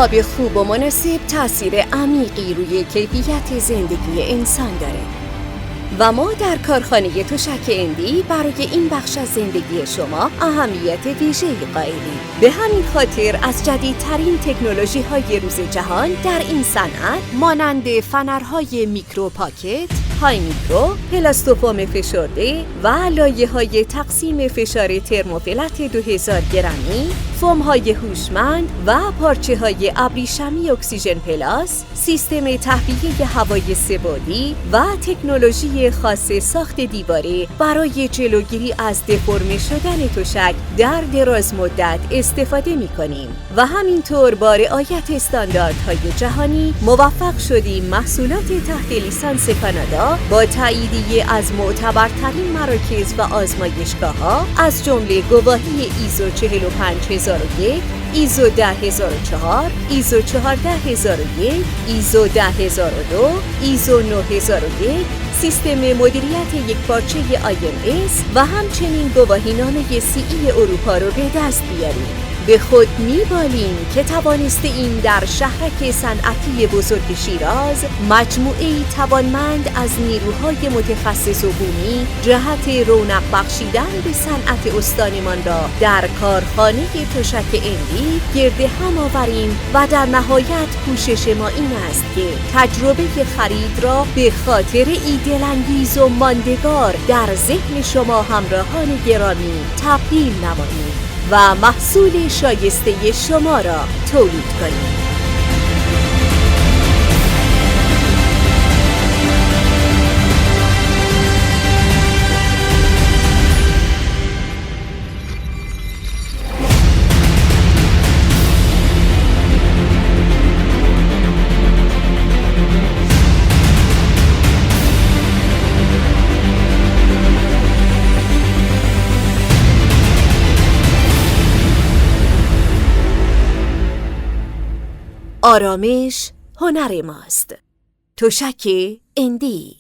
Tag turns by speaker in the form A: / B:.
A: خواب خوب و مناسب تأثیر عمیقی روی کیفیت زندگی انسان داره و ما در کارخانه تشک اندی برای این بخش از زندگی شما اهمیت ویژه‌ای قائلیم. به همین خاطر از جدیدترین تکنولوژی‌های روز جهان در این صنعت مانند فنرهای میکرو پاکت، های میکرو، پلاستوفوم فشرده و لایه‌های تقسیم فشار ترموفلت 2000 گرمی، فوم‌های هوشمند و پارچه‌های ابریشمی اکسیژن پلاس، سیستم تهویه هوای سه‌بعدی و تکنولوژی خاص ساخت دیواره برای جلوگیری از دفرم شدن تشک در دراز مدت استفاده می‌کنیم و همینطور با رعایت استانداردهای جهانی موفق شدیم محصولات تحت لیسانس کانادا با تاییدیه از معتبرترین مراکز و آزمایشگاه‌ها از جمله گواهی ایزو 45001، ایزو 10004، ایزو 14001، ایزو 10002، ایزو 9001، سیستم مدیریت یکپارچه IMS و همچنین گواهینامه CE اروپا رو به دست بیاریم. به خود می‌بالیم که توانسته‌ایم در شهرک صنعتی بزرگ شیراز مجموعه‌ای توانمند از نیروهای متخصص و بومی جهت رونق بخشیدن به صنعت استانمان را در کارخانه تشک اندی گرد هم آوریم و در نهایت کوشش ما این است که تجربه خرید را به خاطر دلانگیز و ماندگار در ذهن شما همراهان گرامی تبدیل نماییم و محصول شایسته شما را تولید کنیم. آرامش هنر ماست. تشک اندی.